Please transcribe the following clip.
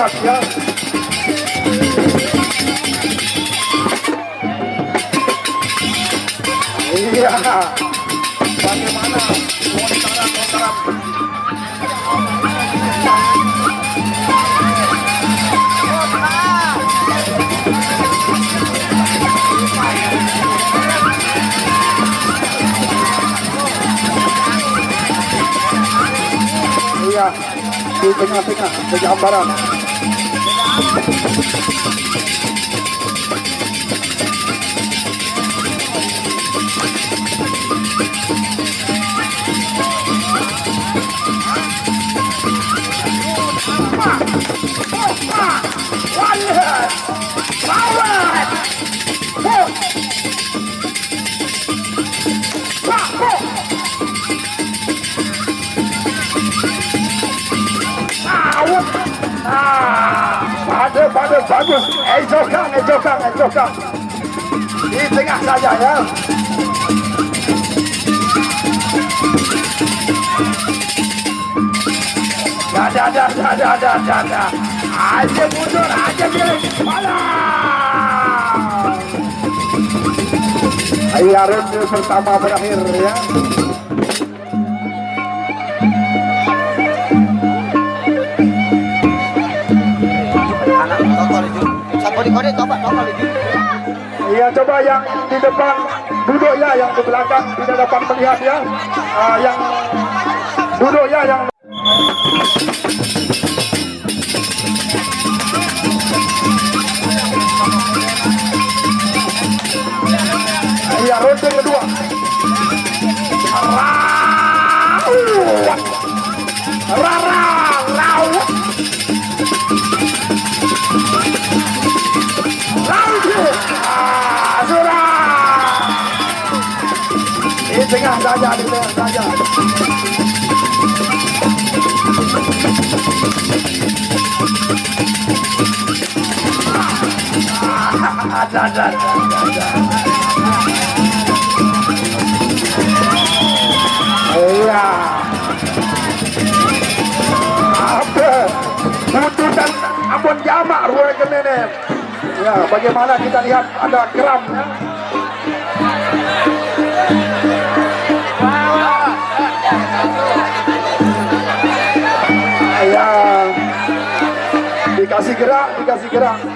lihat ya. Iya, bagaimana lontaran. Iya, di tengah-tengah kegambaran. Bagus. Ejokan. Di tengah saja ya. Ada. Aja mundur, aja miring. Ayo ronde pertama berakhir ya. Iya, coba yang di depan duduk ya, yang di belakang tidak dapat melihat ya. Yang duduk ya, yang iya, ronde kedua. Di tengah saja. Ada. Iya. Apa? Tuntutan Ambon jamak ruang kemenem. Ya, bagaimana kita lihat ada keram ya. Ya, dikasih gerak.